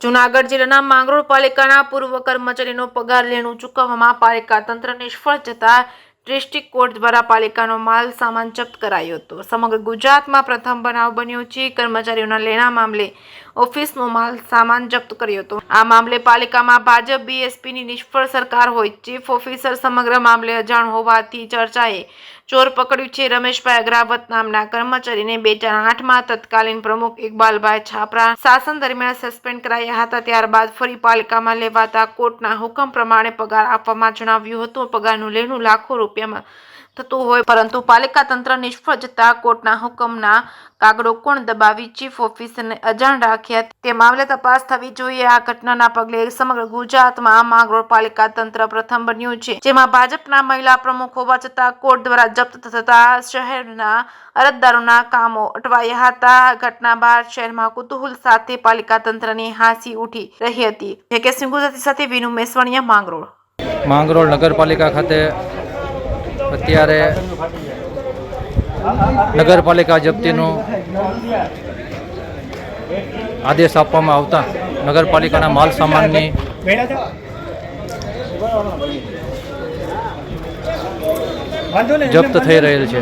જૂનાગઢ જિલ્લાના માંગરોળ પાલિકાના પૂર્વ કર્મચારીનો પગાર લેણું ચૂકવવામાં પાલિકા તંત્ર નિષ્ફળ જતા ડિસ્ટ્રિક્ટ કોર્ટ દ્વારા પાલિકાનો માલ સામાન જપ્ત કરાયો હતો। સમગ્ર ગુજરાતમાં પ્રથમ બનાવ બન્યો છે। કર્મચારીઓના લેણા મામલે ઓફિસનો માલ સામાન જપ્ત કર્યો હતો। આ મામલે પાલિકામાં ભાજપ બીએસપીની નિષ્ફળ સરકાર હોય। ચીફ ઓફિસર સમગ્ર મામલે અજાણ હોવાથી ચર્ચાએ ચોર પકડ્યું છે। રમેશભાઈ અગ્રાવત નામના કર્મચારીને 2008માં તત્કાલીન પ્રમુખ ઇકબાલભાઈ છાપરા શાસન દરમિયાન સસ્પેન્ડ કરાયા હતા। ત્યારબાદ ફરી પાલિકામાં લેવાતા કોર્ટના હુકમ પ્રમાણે પગાર આપવામાં જણાવ્યું હતું। પગારનું લેણું લાખો રૂપિયામાં થતું હોય, પરંતુ પાલિકા તંત્ર નિષ્ફળ જતા કોર્ટના હુકમના કાગળો કોણ દબાવી ચીફ ઓફિસરને અજાણ રાખ્યા તે મામલે તપાસ થવી જોઈએ। આ ઘટનાના પગલે સમગ્ર ગુજરાતમાં માંગરોળ પાલિકા તંત્ર પ્રથમ બન્યું છે, જેમાં ભાજપના મહિલા પ્રમુખ હોવા છતાં કોર્ટ દ્વારા જપ્ત થતા શહેરના અરજદારોના કામો અટવાયા હતા। આ ઘટના બાદ શહેરમાં કુતૂહલ સાથે પાલિકા તંત્રની હાંસી ઉઠી રહી હતી। જેકે ગુજરાતી સાથે વિનુ મેસવાણીયા, માંગરોળ નગરપાલિકા ખાતે અત્યારે નગરપાલિકા જપ્તીનો આદેશ આપવામાં આવતા નગરપાલિકાના માલ સામાનની જપ્ત થઈ રહેલ છે।